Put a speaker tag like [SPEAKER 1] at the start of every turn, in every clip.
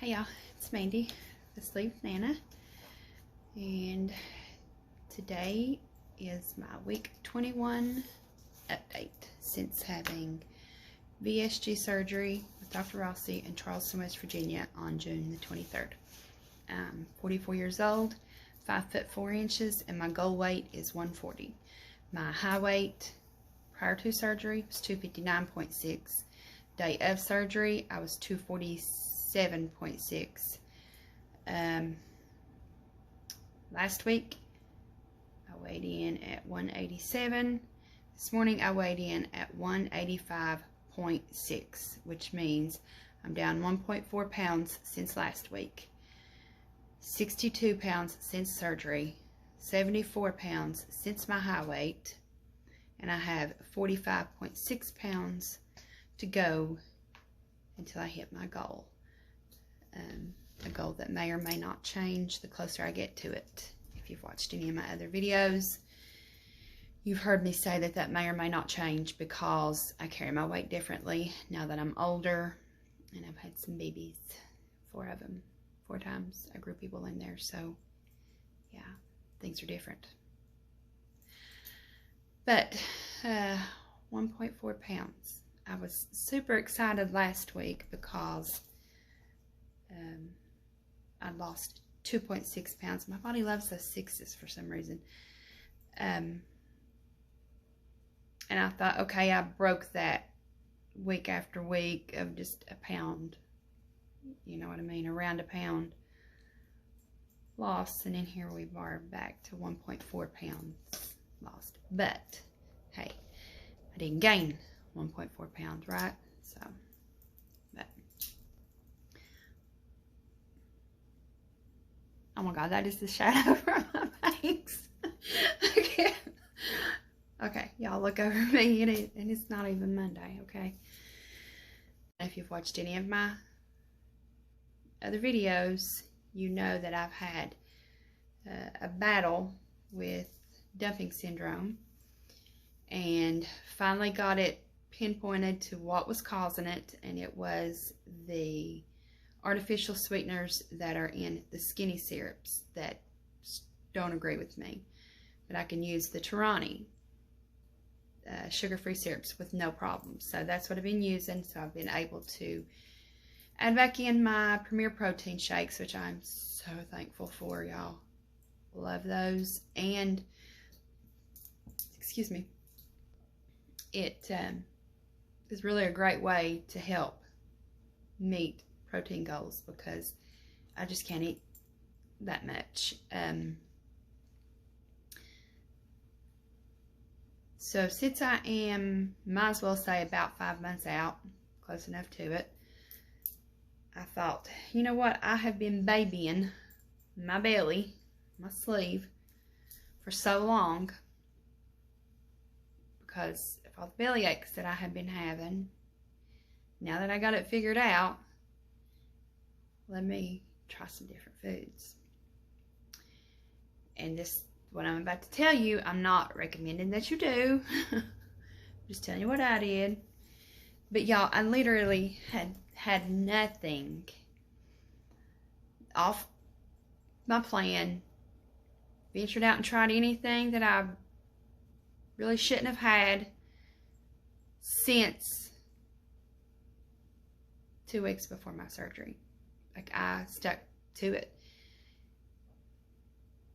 [SPEAKER 1] Hey y'all, it's Mandy, the Sleep Nana, and today is my week 21 update since having VSG surgery with Dr. Rossi in Charleston, West Virginia on June the 23rd. I'm 44 years old, 5 foot 4 inches, and my goal weight is 140. My high weight prior to surgery was 259.6. Day of surgery, I was 247.6. Last week, I weighed in at 187. This morning, I weighed in at 185.6, which means I'm down 1.4 pounds since last week, 62 pounds since surgery, 74 pounds since my high weight, and I have 45.6 pounds to go until I hit my goal. A goal that may or may not change the closer I get to it. If you've watched any of my other videos, you've heard me say that that may or may not change because I carry my weight differently now that I'm older, and I've had some babies, 4 of them, 4 times. I grew people in there, so yeah, things are different. But 1.4 pounds. I was super excited last week because I lost 2.6 pounds. My body loves those 6s for some reason. And I thought, okay, I broke that week after week of just a pound. You know what I mean? Around a pound lost. And in here we are back to 1.4 pounds lost. But, hey, I didn't gain 1.4 pounds, right? So, but, oh my God, that is the shadow from my face. Okay, y'all look over me, and it's not even Monday, okay? If you've watched any of my other videos, you know that I've had a battle with dumping syndrome, and finally got it pinpointed to what was causing it, and it was the artificial sweeteners that are in the skinny syrups that don't agree with me. But I can use the Tarani sugar-free syrups with no problem. So that's what I've been using. So I've been able to add back in my Premier Protein shakes, which I'm so thankful for, y'all. Love those. And, excuse me, it is really a great way to help meet protein goals because I just can't eat that much. So since I am, might as well say about 5 months out, close enough to it, I thought, you know what, I have been babying my belly, my sleeve, for so long because of all the belly aches that I have been having. Now that I got it figured out, let me try some different foods. And this, what I'm about to tell you, I'm not recommending that you do. Just telling you what I did. But y'all, I literally had nothing off my plan. Ventured out and tried anything that I really shouldn't have had since 2 weeks before my surgery. Like, I stuck to it.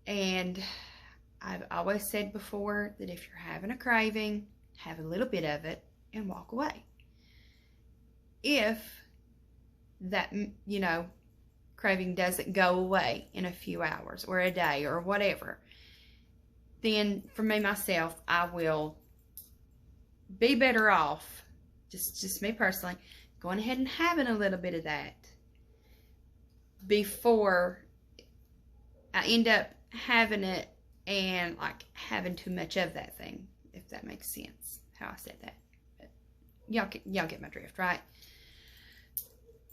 [SPEAKER 1] And I've always said before that if you're having a craving, have a little bit of it and walk away. If that, you know, craving doesn't go away in a few hours or a day or whatever, then for me, myself, I will be better off, just me personally, going ahead and having a little bit of that before I end up having it and like having too much of that thing, if that makes sense, how I said that. But y'all get my drift, right?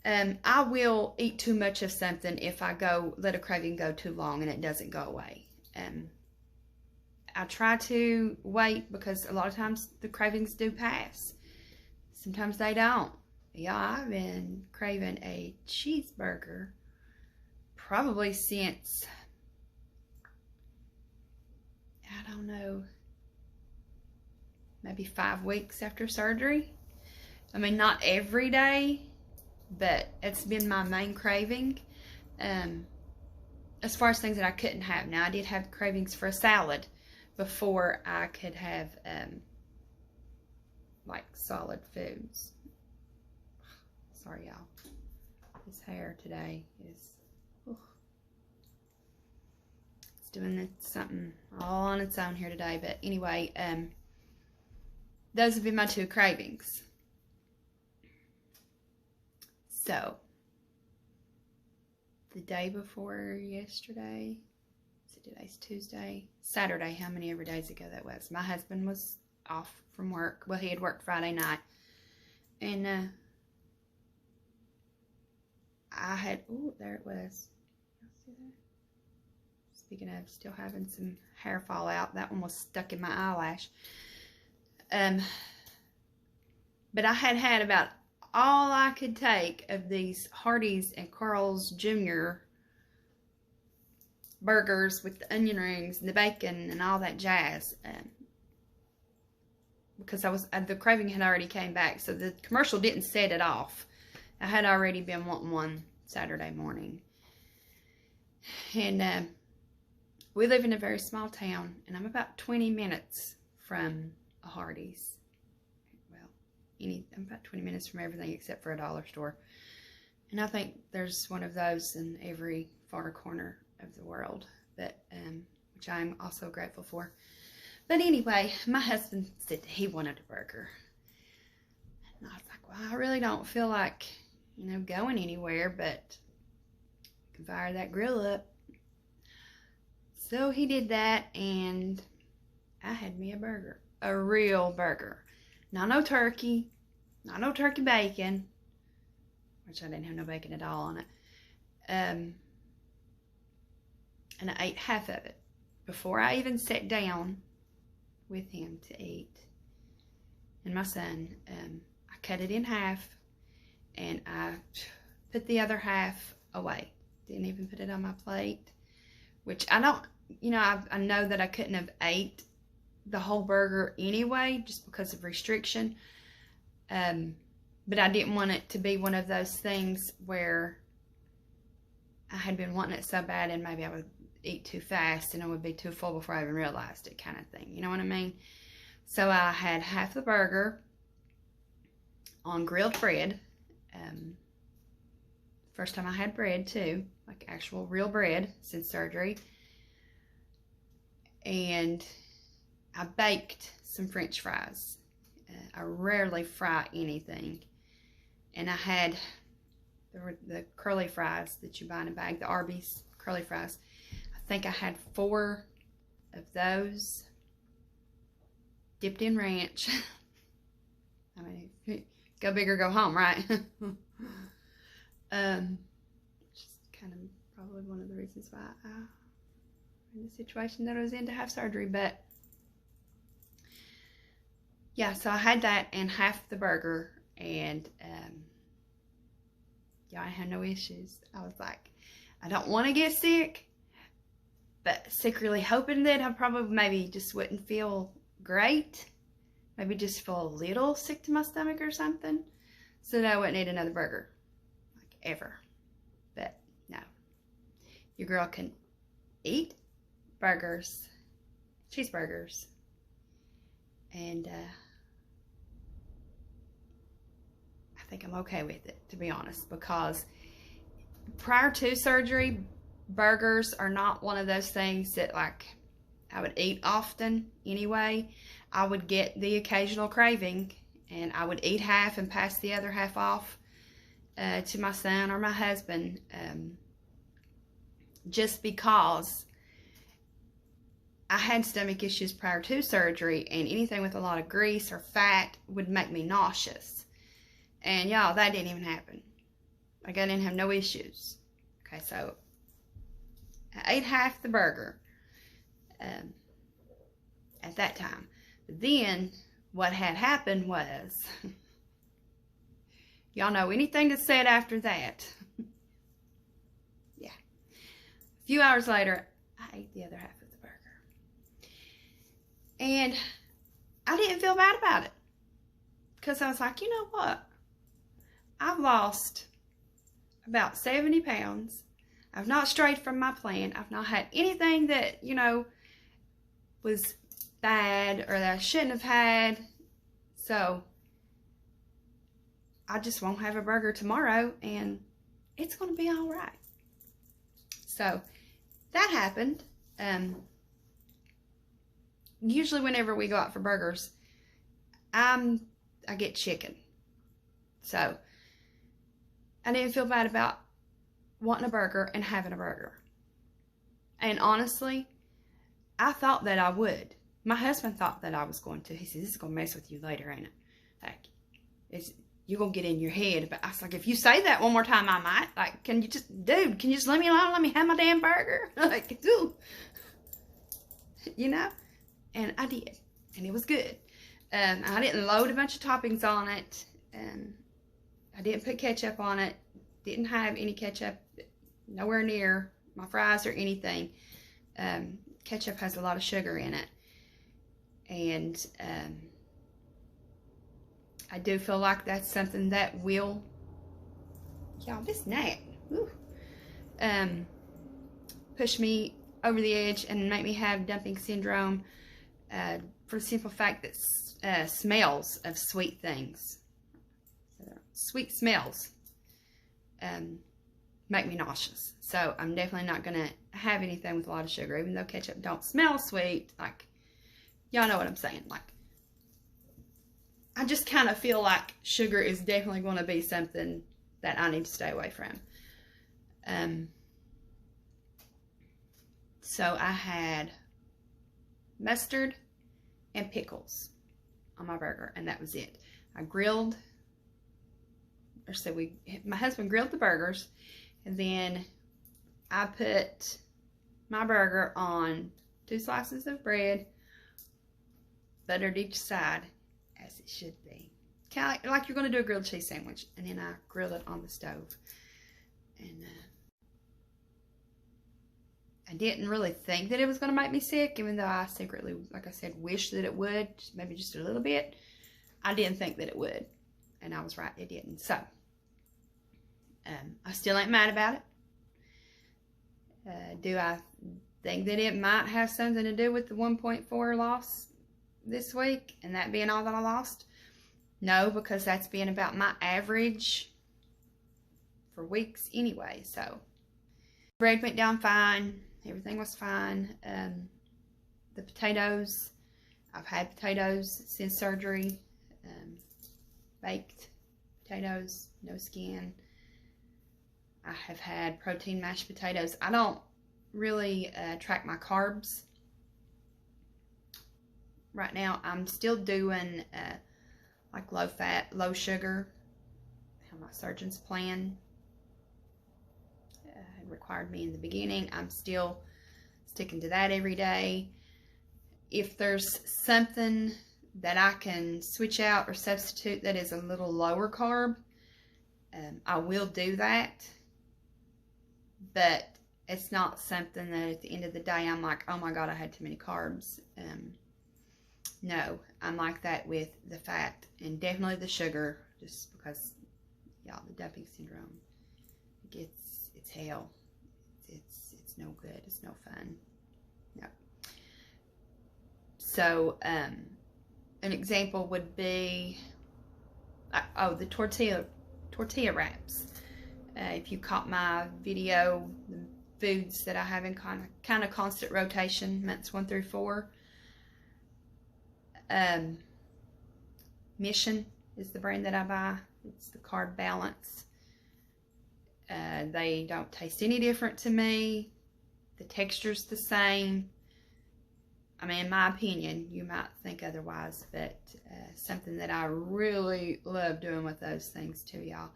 [SPEAKER 1] I will eat too much of something if I let a craving go too long and it doesn't go away. I try to wait because a lot of times the cravings do pass. Sometimes they don't. Yeah, I've been craving a cheeseburger probably since, I don't know, maybe 5 weeks after surgery. I mean, not every day, but it's been my main craving. As far as things that I couldn't have. Now, I did have cravings for a salad before I could have, like, solid foods. Sorry, y'all. This hair today is, it's doing something all on its own here today. But anyway, those have been my 2 cravings. So, the day before yesterday, so today's Tuesday, Saturday, how many ever days ago that was, my husband was off from work. Well, he had worked Friday night. And I had, oh, there it was. See that? Speaking of still having some hair fall out, that one was stuck in my eyelash. But I had about all I could take of these Hardee's and Carl's Jr. burgers with the onion rings and the bacon and all that jazz. Because the craving had already came back, so the commercial didn't set it off. I had already been wanting one Saturday morning. And we live in a very small town, and I'm about 20 minutes from a Hardee's. I'm about 20 minutes from everything except for a dollar store. And I think there's one of those in every far corner of the world, but which I'm also grateful for. But anyway, my husband said that he wanted a burger. And I was like, well, I really don't feel like, going anywhere, but I can fire that grill up. So he did that, and I had me a burger. A real burger. Not no turkey. Not no turkey bacon. Which I didn't have no bacon at all on it. And I ate half of it. Before I even sat down with him to eat. And my son, I cut it in half. And I put the other half away. Didn't even put it on my plate. Which I don't, I know that I couldn't have ate the whole burger anyway, just because of restriction. But I didn't want it to be one of those things where I had been wanting it so bad and maybe I would eat too fast and I would be too full before I even realized it, kind of thing. You know what I mean? So I had half the burger on grilled bread. First time I had bread too, like actual real bread since surgery. And I baked some French fries. I rarely fry anything. And I had the curly fries that you buy in a bag, the Arby's curly fries. I think I had 4 of those dipped in ranch. I mean, go big or go home, right? Just kind of probably one of the reasons why I'm in the situation that I was in to have surgery. But yeah, so I had that and half the burger, and yeah, I had no issues. I was like, I don't want to get sick, but secretly hoping that I probably maybe just wouldn't feel great. Maybe just feel a little sick to my stomach or something, so that I wouldn't eat another burger, like ever. But no, your girl can eat burgers, cheeseburgers, and I think I'm okay with it, to be honest, because prior to surgery, burgers are not one of those things that like I would eat often anyway. I would get the occasional craving and I would eat half and pass the other half off to my son or my husband, just because I had stomach issues prior to surgery, and anything with a lot of grease or fat would make me nauseous. And y'all, that didn't even happen. Like, I didn't have no issues. Okay, so I ate half the burger at that time. But then what had happened was, Y'all know anything that's said after that. Yeah. A few hours later, I ate the other half of the burger. And I didn't feel bad about it. Because I was like, you know what? I've lost about 70 pounds. I've not strayed from my plan. I've not had anything that, you know, was bad or that I shouldn't have had. So I just won't have a burger tomorrow and it's going to be all right. So that happened. Usually whenever we go out for burgers, I get chicken. So I didn't feel bad about wanting a burger and having a burger. And honestly, I thought that I would. My husband thought that I was going to. He said, this is going to mess with you later, ain't it? Like, you're going to get in your head. But I was like, if you say that one more time, I might. Like, can you just let me alone? Let me have my damn burger. Like, ooh. You know? And I did. And it was good. I didn't load a bunch of toppings on it. I didn't put ketchup on it. Didn't have any ketchup nowhere near my fries or anything. Ketchup has a lot of sugar in it. And I do feel like that's something that will, y'all, this gnat, push me over the edge and make me have dumping syndrome for the simple fact that smells of sweet things, sweet smells, make me nauseous. So I'm definitely not going to have anything with a lot of sugar, even though ketchup don't smell sweet. Like, y'all know what I'm saying. Like, I just kind of feel like sugar is definitely going to be something that I need to stay away from. So I had mustard and pickles on my burger, and that was it. I grilled, or so my husband grilled the burgers, and then I put my burger on 2 slices of bread, buttered each side, as it should be. Kind of like you're going to do a grilled cheese sandwich. And then I grilled it on the stove. And I didn't really think that it was going to make me sick, even though I secretly, like I said, wished that it would, maybe just a little bit. I didn't think that it would. And I was right, it didn't. So, I still ain't mad about it. Do I think that it might have something to do with the 1.4 loss this week, and that being all that I lost? No, because that's been about my average for weeks anyway. So bread went down fine, everything was fine. The potatoes, I've had potatoes since surgery, baked potatoes, no skin. I have had protein mashed potatoes. I don't really track my carbs right now. I'm still doing like low fat, low sugar, how my surgeon's plan had required me in the beginning. I'm still sticking to that every day. If there's something that I can switch out or substitute that is a little lower carb, I will do that. But it's not something that at the end of the day I'm like, oh my God, I had too many carbs. No, I'm like that with the fat and definitely the sugar, just because, y'all, the dumping syndrome, it's hell. It's no good. It's no fun. No. So, an example would be, the tortilla wraps. If you caught my video, the foods that I have in kind of constant rotation, months 1 through 4. Mission is the brand that I buy. It's the Carb Balance. They don't taste any different to me. The texture's the same. I mean, in my opinion, you might think otherwise, but something that I really love doing with those things too, y'all.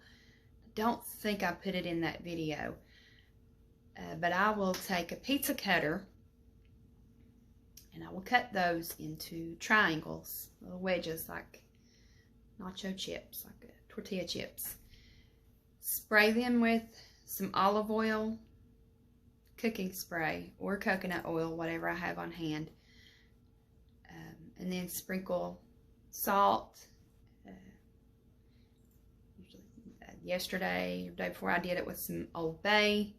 [SPEAKER 1] Don't think I put it in that video, but I will take a pizza cutter and I will cut those into triangles, little wedges, like nacho chips, like tortilla chips. spray them with some olive oil, cooking spray, or coconut oil, whatever I have on hand. And then sprinkle salt. Usually yesterday or the day before, I did it with some Old Bay.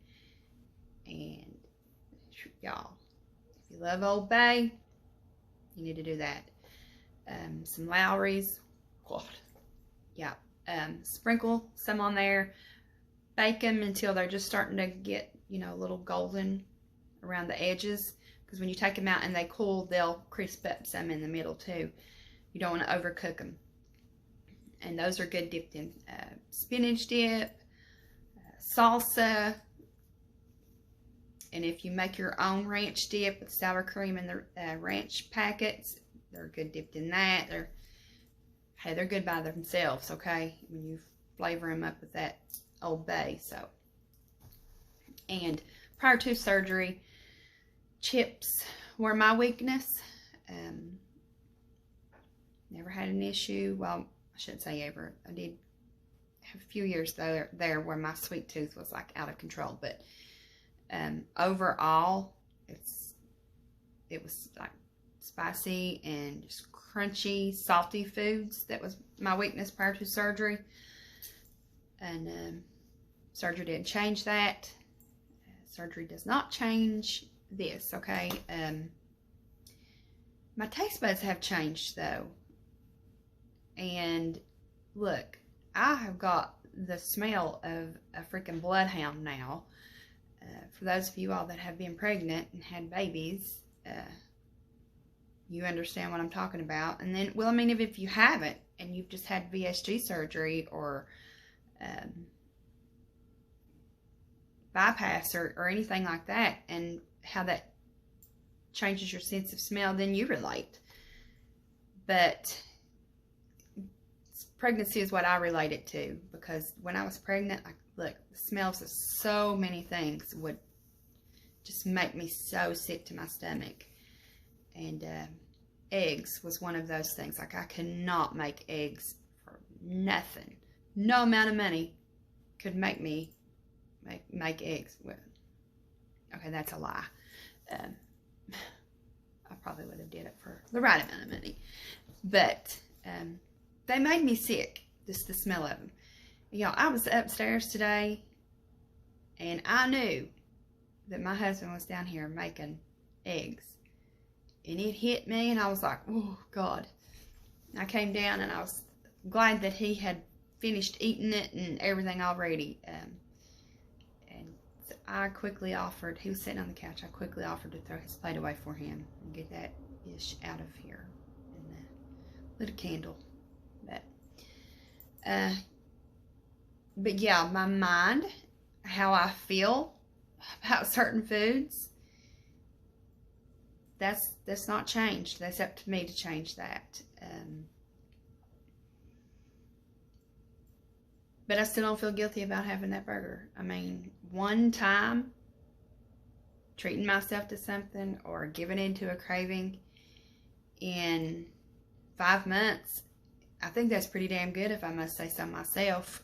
[SPEAKER 1] And y'all, if you love Old Bay, you need to do that. Some Lowry's. God. Yeah. Sprinkle some on there. Bake them until they're just starting to get, you know, a little golden around the edges. Because when you take them out and they cool, they'll crisp up some in the middle too. You don't want to overcook them. And those are good dipped in spinach dip, salsa. And if you make your own ranch dip with sour cream and the ranch packets, they're good dipped in that. They're good by themselves, okay? When you flavor them up with that Old Bay. So, and prior to surgery, chips were my weakness. Never had an issue. Well, I shouldn't say ever. I did have a few years there where my sweet tooth was like out of control, but overall, it was like spicy and just crunchy, salty foods. That was my weakness prior to surgery, and surgery didn't change that. Surgery does not change this, okay? My taste buds have changed though, and look, I have got the smell of a freaking bloodhound now. For those of you all that have been pregnant and had babies, you understand what I'm talking about. And then, well, I mean, if you haven't and you've just had VSG surgery or bypass or anything like that, and how that changes your sense of smell, then you relate. But pregnancy is what I relate it to, because when I was pregnant, look, the smells of so many things would just make me so sick to my stomach. And eggs was one of those things. Like, I could not make eggs for nothing. No amount of money could make me make eggs. Well, okay, that's a lie. I probably would have did it for the right amount of money. But they made me sick, just the smell of them. Y'all, I was upstairs today, and I knew that my husband was down here making eggs. And it hit me, and I was like, oh, God. I came down, and I was glad that he had finished eating it and everything already. And so I quickly offered, he was sitting on the couch, I quickly offered to throw his plate away for him and get that ish out of here. And lit a candle. But yeah, my mind, how I feel about certain foods, that's not changed. That's up to me to change that. But I still don't feel guilty about having that burger. I mean, one time treating myself to something or giving into a craving in 5 months, I think that's pretty damn good, if I must say so myself.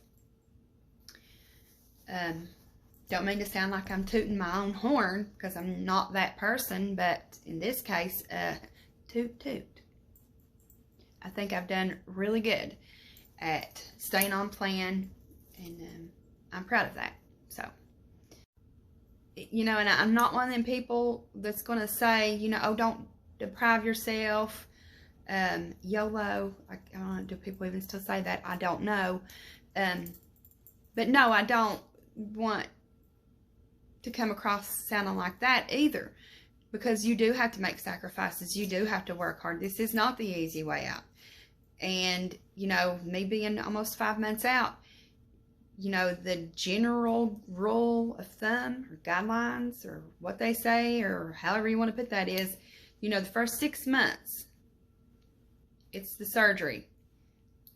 [SPEAKER 1] Don't mean to sound like I'm tooting my own horn, because I'm not that person, but in this case, toot toot. I think I've done really good at staying on plan, and I'm proud of that. So, you know, and I'm not one of them people that's going to say, you know, oh, don't deprive yourself. YOLO. I don't know, do people even still say that? I don't know. But no, I don't want to come across sounding like that either, because you do have to make sacrifices. You do have to work hard. This is not the easy way out. And, you know, me being almost 5 months out, you know, the general rule of thumb or guidelines or what they say, or however you want to put that, is, you know, the first 6 months, it's the surgery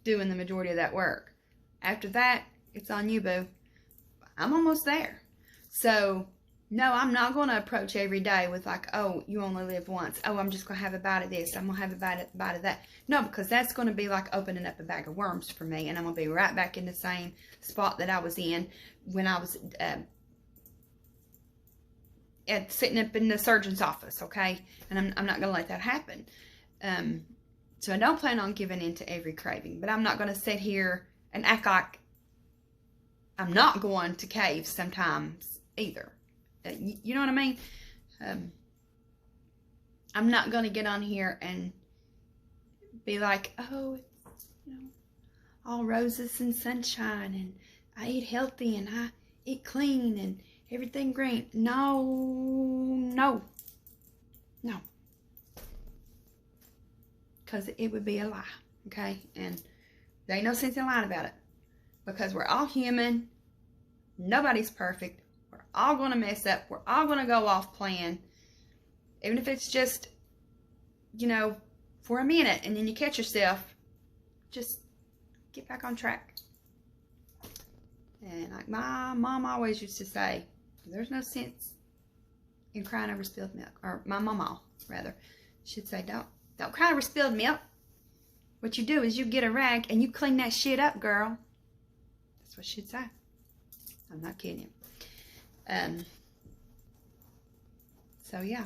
[SPEAKER 1] doing the majority of that work. After that, it's on you, boo. I'm almost there. So, No, I'm not going to approach every day with like, oh, you only live once. Oh, I'm just going to have a bite of this. I'm going to have a bite of that. No, because that's going to be like opening up a bag of worms for me. And I'm going to be right back in the same spot that I was in when I was sitting up in the surgeon's office, okay? And I'm not going to let that happen. So I don't plan on giving in to every craving. But I'm not going to sit here and act like I'm not going to caves sometimes either. You know what I mean? I'm not going to get on here and be like, oh, it's, you know, all roses and sunshine, and I eat healthy, and I eat clean, and everything green. No, no, no. Because it would be a lie, okay? And there ain't no sense in lying about it. Because we're all human. Nobody's perfect. We're all going to mess up. We're all going to go off plan. Even if it's just, you know, for a minute, and then you catch yourself, just get back on track. And like my mom always used to say, there's no sense in crying over spilled milk. Or my mama, rather, she'd say, don't cry over spilled milk. What you do is you get a rag and you clean that shit up, girl. That's what she'd say. I'm not kidding you. So yeah.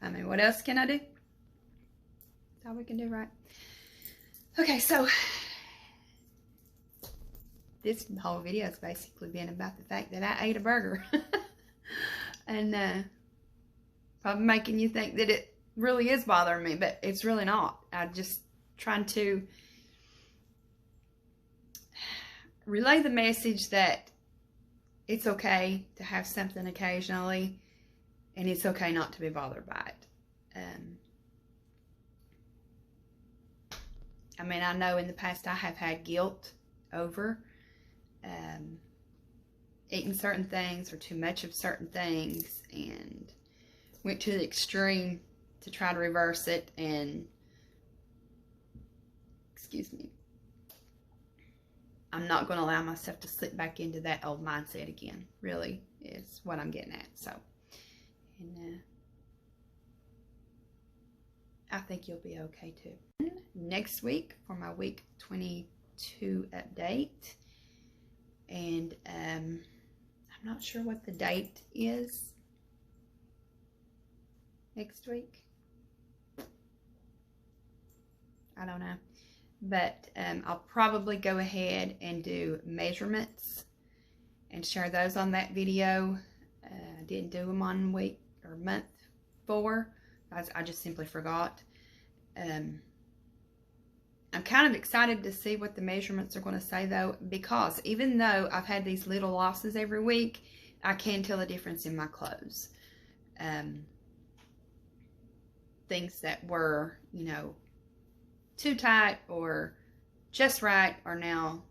[SPEAKER 1] I mean, what else can I do? That's all we can do, right? Okay, so this whole video has basically been about the fact that I ate a burger. And probably making you think that it really is bothering me, but it's really not. I'm just trying to relay the message that it's okay to have something occasionally, and it's okay not to be bothered by it. I mean, I know in the past I have had guilt over eating certain things or too much of certain things, and went to the extreme to try to reverse it, and excuse me, I'm not going to allow myself to slip back into that old mindset again, really, is what I'm getting at. So, and I think you'll be okay too. Next week for my week 22 update, and I'm not sure what the date is next week. I don't know. But I'll probably go ahead and do measurements and share those on that video. I didn't do them on week or month 4. I just simply forgot. I'm kind of excited to see what the measurements are going to say, though, because even though I've had these little losses every week, I can tell a difference in my clothes. Things that were, you know, too tight or just right are now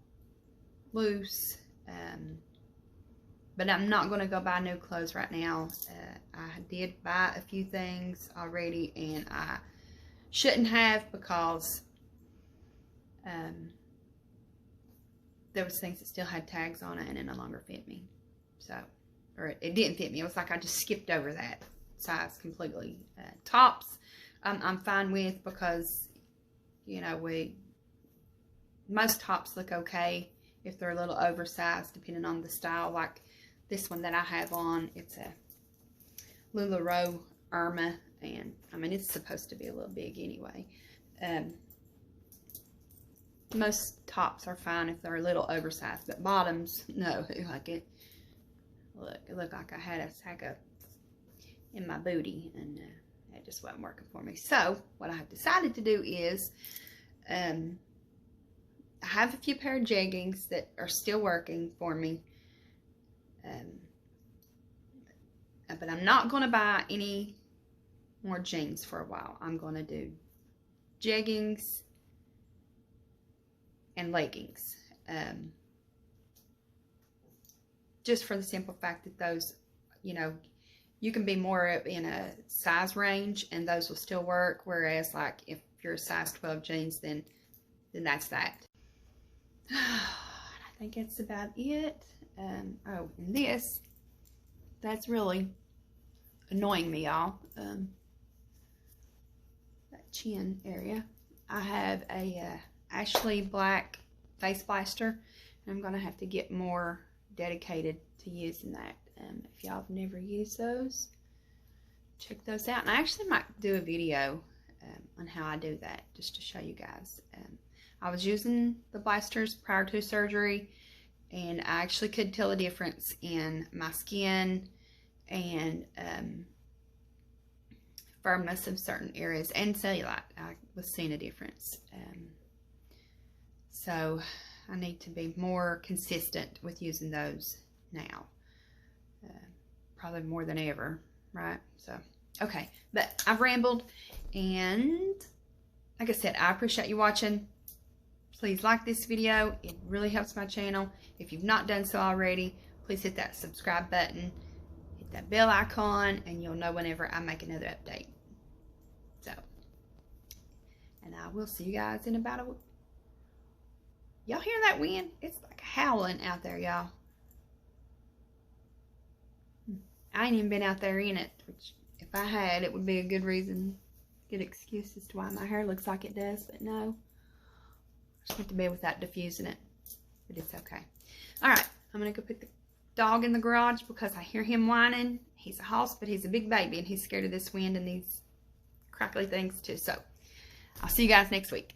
[SPEAKER 1] loose. But I'm not going to go buy new clothes right now. I did buy a few things already, and I shouldn't have, because there was things that still had tags on it, and it no longer fit me. So, or it didn't fit me. It was like I just skipped over that size completely. Tops, I'm fine with, because, you know, most tops look okay if they're a little oversized, depending on the style. Like this one that I have on, it's a LuLaRoe Irma, and I mean, it's supposed to be a little big anyway. Most tops are fine if they're a little oversized, but bottoms, no. Like it looked like I had a sack up in my booty, and it just wasn't working for me. So what I have decided to do is, I have a few pair of jeggings that are still working for me, but I'm not going to buy any more jeans for a while. I'm going to do jeggings and leggings, just for the simple fact that those, you know, you can be more in a size range and those will still work, whereas like if you're a size 12 jeans, then that's that. I think that's about it. Oh, and this that's really annoying me, y'all. That chin area. I have a Ashley black face blaster, and I'm going to have to get more dedicated to using that. If y'all have never used those, check those out. And I actually might do a video on how I do that, just to show you guys. I was using the blasters prior to surgery, and I actually could tell a difference in my skin and firmness of certain areas and cellulite. I was seeing a difference. So I need to be more consistent with using those now. Probably more than ever, right? So, okay. But I've rambled, and like I said, I appreciate you watching. Please like this video. It really helps my channel. If you've not done so already, please hit that subscribe button. Hit that bell icon, and you'll know whenever I make another update. So, and I will see you guys in about a week. Y'all hear that wind? It's like howling out there, y'all. I ain't even been out there in it, which if I had, it would be a good reason, good excuse as to why my hair looks like it does, but no. I just went to bed without diffusing it, but it's okay. All right, I'm going to go put the dog in the garage because I hear him whining. He's a hoss, but he's a big baby, and he's scared of this wind and these crackly things too. So, I'll see you guys next week.